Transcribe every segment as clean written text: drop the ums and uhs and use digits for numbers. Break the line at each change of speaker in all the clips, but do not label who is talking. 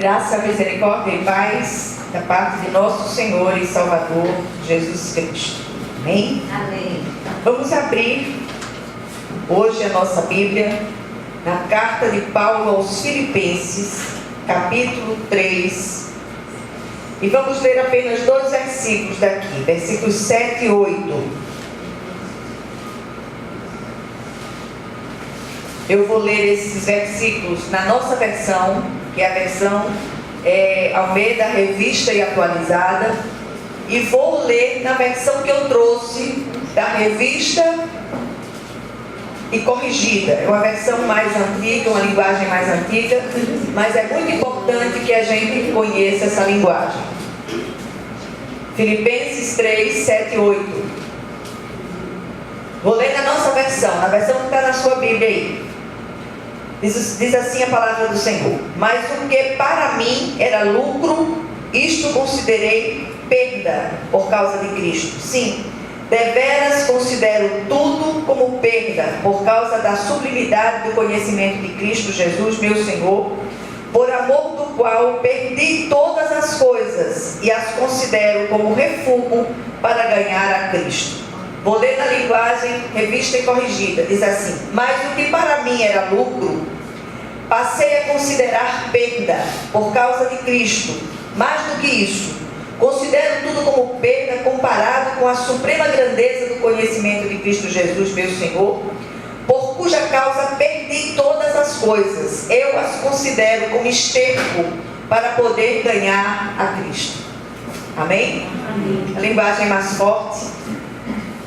Graça, misericórdia e paz da parte de nosso Senhor e Salvador Jesus Cristo. Amém?
Amém.
Vamos abrir hoje a nossa Bíblia na carta de Paulo aos Filipenses, capítulo 3. E vamos ler apenas 2 versículos daqui, versículos 7 e 8. Eu vou ler esses versículos na nossa versão, que é a versão Almeida Revista e Atualizada, e vou ler na versão que eu trouxe da Revista e Corrigida. É uma versão mais antiga, uma linguagem mais antiga, mas é muito importante que a gente conheça essa linguagem. Filipenses 3, 7 e 8. Vou ler na nossa versão, na versão que está na sua Bíblia aí. Diz assim a palavra do Senhor: mas o que para mim era lucro, isto considerei perda por causa de Cristo. Sim, deveras considero tudo como perda por causa da sublimidade do conhecimento de Cristo Jesus, meu Senhor, por amor do qual perdi todas as coisas e as considero como refúgio para ganhar a Cristo. Vou ler na linguagem Revista e Corrigida. Diz assim: mas o que para mim era lucro, passei a considerar perda por causa de Cristo. Mais do que isso, considero tudo como perda comparado com a suprema grandeza do conhecimento de Cristo Jesus, meu Senhor, por cuja causa perdi todas as coisas. Eu as considero como esterco para poder ganhar a Cristo. Amém?
Amém.
A linguagem é mais forte,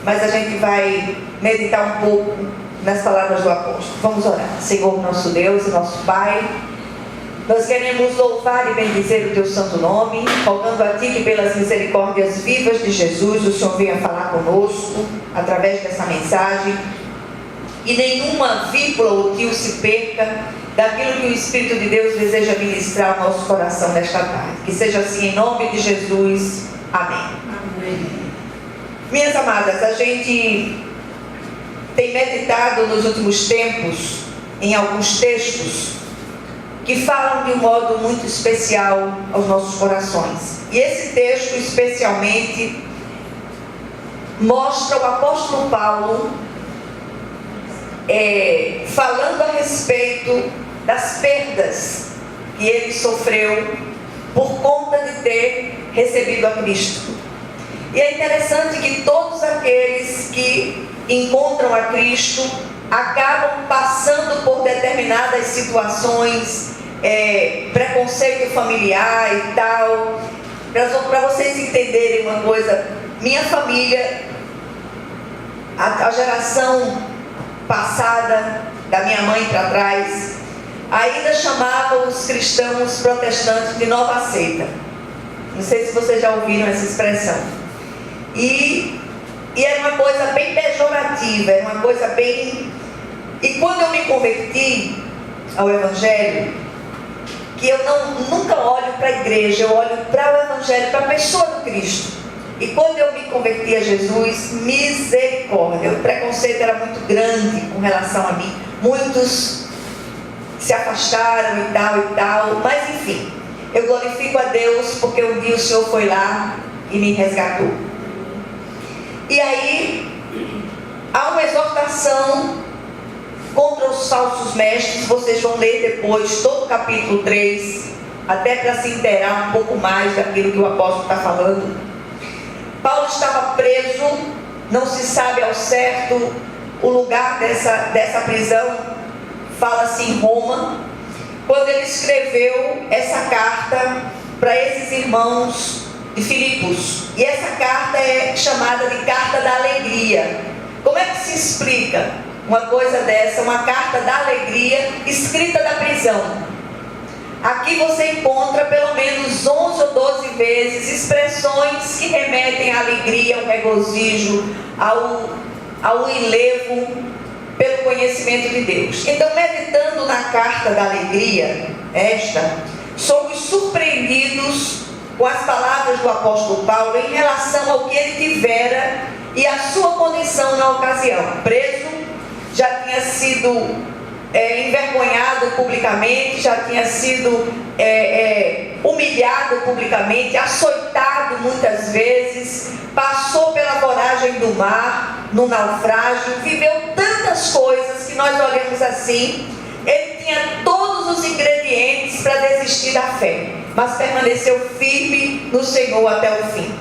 mas a gente vai meditar um pouco nas palavras do apóstolo. Vamos orar. Senhor nosso Deus e nosso Pai, nós queremos louvar e bendizer o Teu santo nome, rogando a Ti que pelas misericórdias vivas de Jesus o Senhor venha falar conosco através dessa mensagem, e nenhuma vírgula ou tio se perca daquilo que o Espírito de Deus deseja ministrar ao nosso coração nesta tarde. Que seja assim em nome de Jesus. Amém.
Amém.
Minhas amadas, a gente tem meditado nos últimos tempos em alguns textos que falam de um modo muito especial aos nossos corações. E esse texto especialmente mostra o apóstolo Paulo falando a respeito das perdas que ele sofreu por conta de ter recebido a Cristo. E é interessante que todos aqueles que encontram a Cristo acabam passando por determinadas situações, preconceito familiar e tal. Para vocês entenderem uma coisa, minha família, a geração passada, da minha mãe para trás, ainda chamava os cristãos protestantes de nova seita. Não sei se vocês já ouviram essa expressão. E era uma coisa bem pejorativa, era uma coisa bem... E quando eu me converti ao Evangelho, que eu nunca olho para a igreja, eu olho para o Evangelho, para a pessoa do Cristo. E quando eu me converti a Jesus, misericórdia, o preconceito era muito grande com relação a mim. Muitos se afastaram e tal, mas enfim, eu glorifico a Deus porque um dia o Senhor foi lá e me resgatou. E aí, há uma exortação contra os falsos mestres. Vocês vão ler depois todo o capítulo 3, até para se inteirar um pouco mais daquilo que o apóstolo está falando. Paulo estava preso, não se sabe ao certo o lugar dessa prisão, fala-se em Roma, quando ele escreveu essa carta para esses irmãos de Filipos. E essa carta é chamada de Carta da Alegria. Como é que se explica uma coisa dessa, uma carta da alegria escrita da prisão? Aqui você encontra pelo menos 11 ou 12 vezes expressões que remetem à alegria, ao regozijo, ao enlevo pelo conhecimento de Deus. Então, meditando na carta da alegria, somos surpreendidos com as palavras do apóstolo Paulo em relação ao que ele tivera e a sua condição na ocasião. Preso, já tinha sido envergonhado publicamente, já tinha sido humilhado publicamente, açoitado muitas vezes, passou pela voragem do mar, no naufrágio, viveu tantas coisas que nós olhamos assim. Ele tinha todos os ingredientes para desistir da fé, mas permaneceu firme no Senhor até o fim.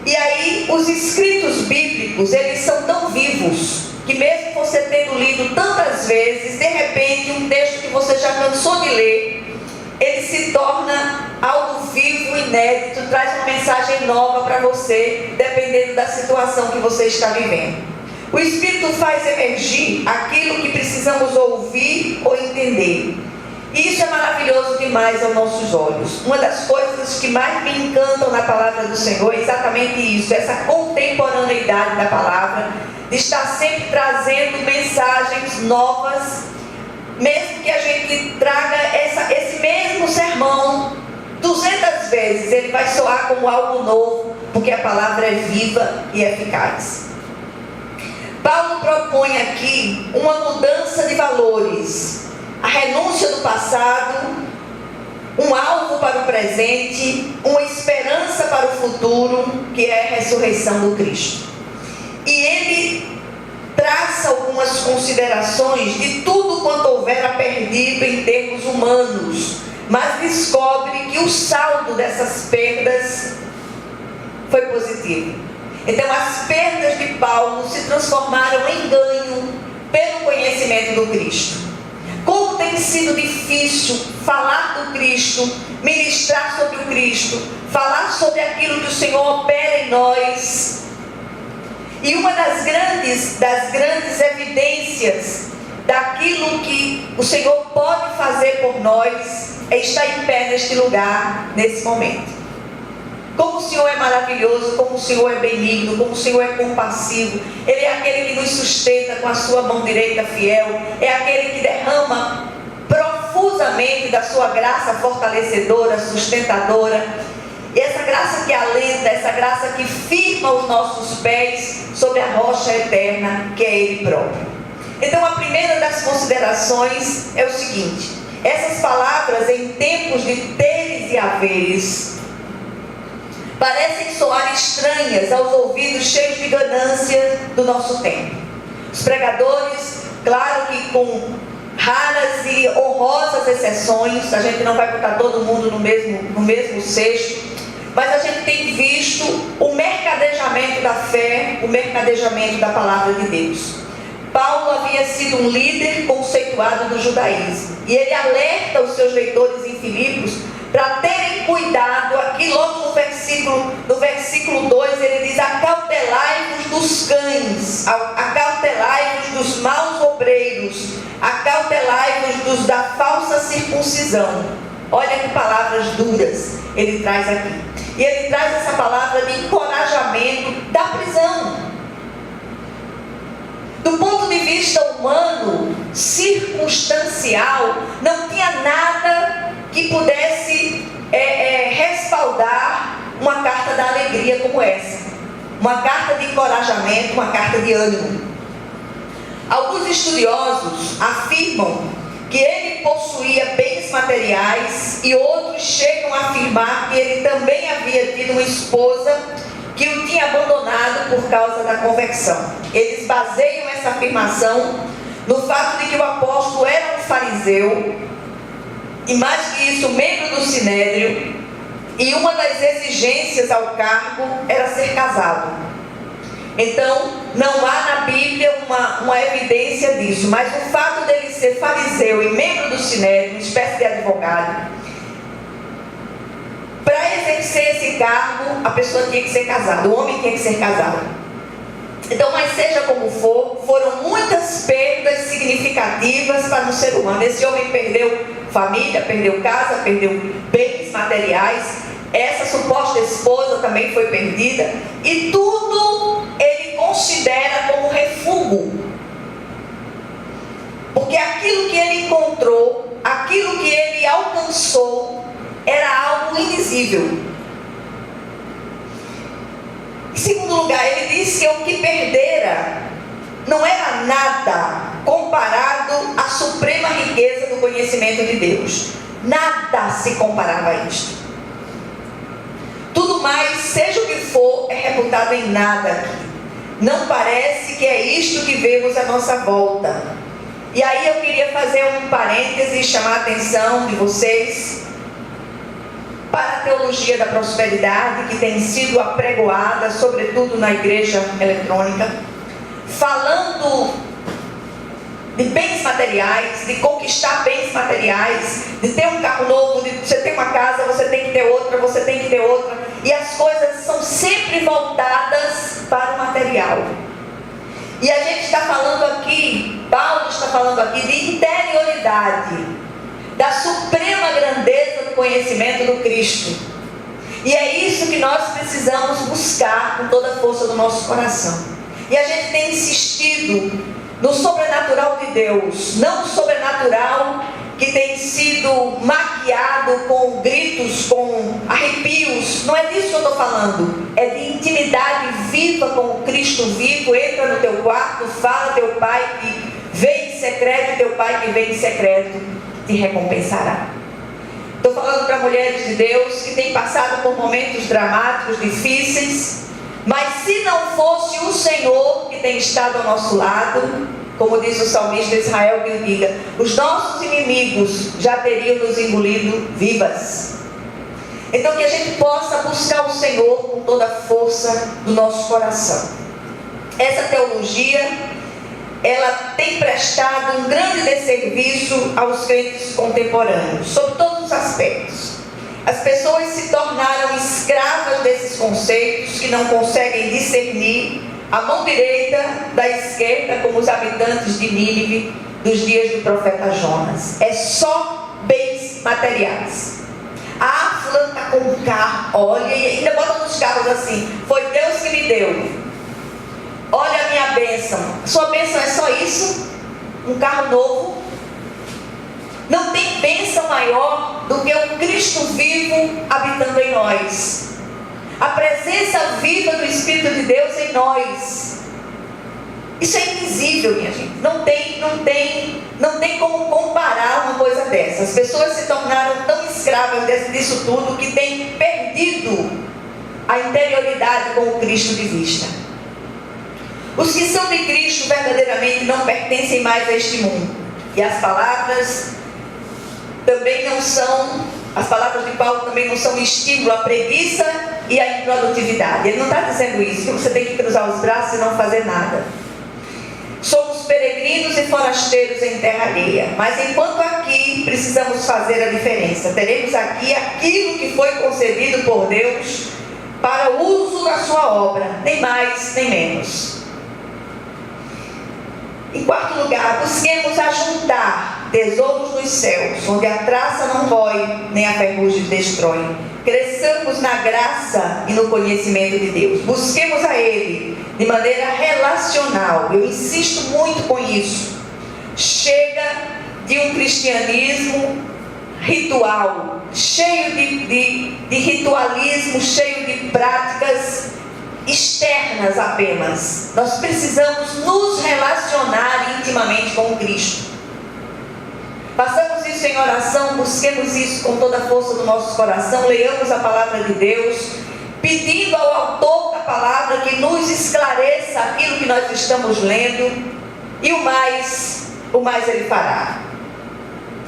E aí, os escritos bíblicos, eles são tão vivos, que mesmo você tendo lido tantas vezes, de repente, um texto que você já cansou de ler, ele se torna algo vivo, inédito, traz uma mensagem nova para você, dependendo da situação que você está vivendo. O Espírito faz emergir aquilo que precisamos ouvir ou entender. E isso é maravilhoso demais aos nossos olhos. Uma das coisas que mais me encantam na palavra do Senhor é exatamente isso, essa contemporaneidade da palavra, de estar sempre trazendo mensagens novas, mesmo que a gente traga esse mesmo sermão 200 vezes, ele vai soar como algo novo, porque a palavra é viva e eficaz. Paulo propõe aqui uma mudança de valores, a renúncia do passado, um alvo para o presente, uma esperança para o futuro, que é a ressurreição do Cristo. E ele traça algumas considerações de tudo quanto houvera perdido em termos humanos, mas descobre que o saldo dessas perdas foi positivo. Então as perdas de Paulo se transformaram em ganho pelo conhecimento do Cristo. Como tem sido difícil falar do Cristo, ministrar sobre o Cristo, falar sobre aquilo que o Senhor opera em nós. E uma das grandes evidências daquilo que o Senhor pode fazer por nós é estar em pé neste lugar, nesse momento. Como o Senhor é maravilhoso, como o Senhor é benigno, como o Senhor é compassivo. Ele é aquele que nos sustenta com a sua mão direita fiel. É aquele que derrama profusamente da sua graça fortalecedora, sustentadora. E essa graça que alenta, essa graça que firma os nossos pés sobre a rocha eterna, que é Ele próprio. Então a primeira das considerações é o seguinte: essas palavras em tempos de teres e haveres parecem soar estranhas aos ouvidos cheios de ganância do nosso tempo. Os pregadores, claro que com raras e honrosas exceções, a gente não vai botar todo mundo no mesmo cesto, mas a gente tem visto o mercadejamento da fé, o mercadejamento da palavra de Deus. Paulo havia sido um líder conceituado do judaísmo, e ele alerta os seus leitores em Filipos para terem cuidado. Aqui logo no versículo 2 ele diz: acautelai-vos dos cães, acautelai-vos dos maus obreiros, acautelai-vos da falsa circuncisão. Olha que palavras duras ele traz aqui. E ele traz essa palavra de encorajamento da prisão. Do ponto de vista humano, circunstancial, não tinha nada que pudesse respaldar uma carta da alegria como essa. Uma carta de encorajamento, uma carta de ânimo. Alguns estudiosos afirmam que ele possuía bens materiais, e outros chegam a afirmar que ele também havia tido uma esposa que o tinha abandonado por causa da conversão. Eles baseiam essa afirmação no fato de que o apóstolo era um fariseu, e mais que isso, membro do Sinédrio, e uma das exigências ao cargo era ser casado. Então, não há na Bíblia uma evidência disso, mas o fato dele ser fariseu e membro do Sinédrio, uma espécie de advogado, para exercer esse cargo, a pessoa tinha que ser casada, o homem tinha que ser casado. Então, mas seja como for, foram muitas perdas significativas para um ser humano. Esse homem perdeu família, perdeu casa, perdeu bens materiais. Essa suposta esposa também foi perdida. E tudo ele considera como refúgio. Porque aquilo que ele encontrou, aquilo que ele alcançou, era algo indizível. Em segundo lugar, ele disse que o que perdera não era nada comparado à suprema riqueza do conhecimento de Deus. Nada se comparava a isto. Tudo mais, seja o que for, é reputado em nada aqui. Não parece que é isto que vemos à nossa volta. E aí eu queria fazer um parêntese e chamar a atenção de vocês para a teologia da prosperidade que tem sido apregoada, sobretudo na igreja eletrônica, falando de bens materiais, de conquistar bens materiais, de ter um carro novo, de você ter uma casa, você tem que ter outra, você tem que ter outra. E as coisas são sempre voltadas para o material. E a gente está falando aqui, Paulo está falando aqui de interioridade, da suprema grandeza do conhecimento do Cristo. E é isso que nós precisamos buscar com toda a força do nosso coração. E a gente tem insistido no sobrenatural de Deus, não o sobrenatural que tem sido maquiado com gritos, com arrepios. Não é disso que eu estou falando. É de intimidade viva com o Cristo vivo. Entra no teu quarto, fala teu Pai que vem em secreto, e teu Pai que vem em secreto te recompensará. Estou falando para mulheres de Deus que têm passado por momentos dramáticos, difíceis, mas se não fosse o Senhor que tem estado ao nosso lado, como diz o salmista Israel que o diga, os nossos inimigos já teriam nos engolido vivas. Então que a gente possa buscar o Senhor com toda a força do nosso coração. Essa teologia, ela tem prestado um grande desserviço aos crentes contemporâneos, sob todos os aspectos. As pessoas se tornaram escravas desses conceitos que não conseguem discernir a mão direita da esquerda, como os habitantes de Nínive dos dias do profeta Jonas. É só bens materiais. Fulano está com um carro, olha, e ainda bota nos carros assim, foi Deus que me deu. Olha a minha bênção. Sua bênção é só isso? Um carro novo? Não tem bênção maior do que o Cristo vivo habitando em nós. A presença viva do Espírito de Deus em nós. Isso é invisível, minha gente. Não tem como comparar uma coisa dessa. As pessoas se tornaram tão escravas disso tudo que têm perdido a interioridade com o Cristo de vista. Os que são de Cristo verdadeiramente não pertencem mais a este mundo. E as palavras também não são, as palavras de Paulo também não são estímulo à preguiça e à improdutividade. Ele não está dizendo isso, que você tem que cruzar os braços e não fazer nada. Somos peregrinos e forasteiros em terra alheia, mas enquanto aqui precisamos fazer a diferença. Teremos aqui aquilo que foi concebido por Deus para o uso da sua obra, nem mais nem menos. Em quarto lugar, busquemos ajuntar tesouros nos céus, onde a traça não rói, nem a ferrugem destrói. Cresçamos na graça e no conhecimento de Deus. Busquemos a Ele de maneira relacional. Eu insisto muito com isso. Chega de um cristianismo ritual, cheio de ritualismo, cheio de práticas externas apenas. Nós precisamos nos relacionar intimamente com o Cristo. Façamos isso em oração, busquemos isso com toda a força do nosso coração, leiamos a palavra de Deus, pedindo ao autor da palavra que nos esclareça aquilo que nós estamos lendo, e o mais Ele fará.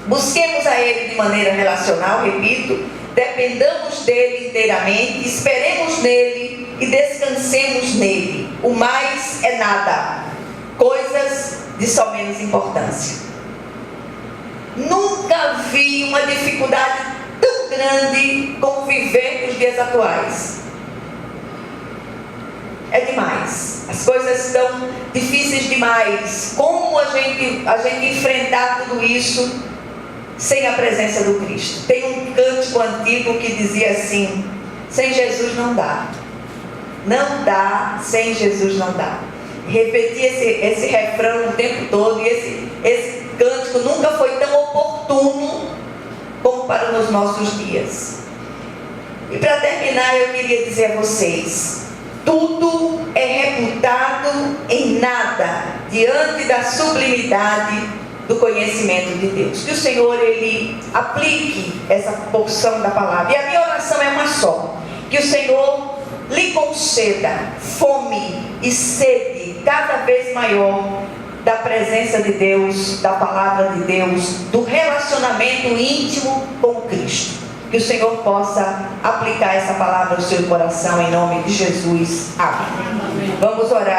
Busquemos a Ele de maneira relacional, repito, dependamos dEle inteiramente, esperemos nele e descansemos nele. O mais é nada, coisas de só menos importância. Nunca vi uma dificuldade tão grande como viver nos dias atuais. É demais. As coisas estão difíceis demais. Como a gente enfrentar tudo isso sem a presença do Cristo? Tem um cântico antigo que dizia assim: sem Jesus não dá. Não dá, sem Jesus não dá. Repetir esse refrão o tempo todo, e esse cântico nunca foi tão oportuno como para os nossos dias. E para terminar, eu queria dizer a vocês: tudo é reputado em nada diante da sublimidade do conhecimento de Deus. Que o Senhor, Ele aplique essa porção da palavra. E a minha oração é uma só: Que o Senhor lhe conceda fome e sede cada vez maior da presença de Deus, da palavra de Deus, do relacionamento íntimo com Cristo. Que o Senhor possa aplicar essa palavra ao seu coração em nome de Jesus. Amém. Vamos orar.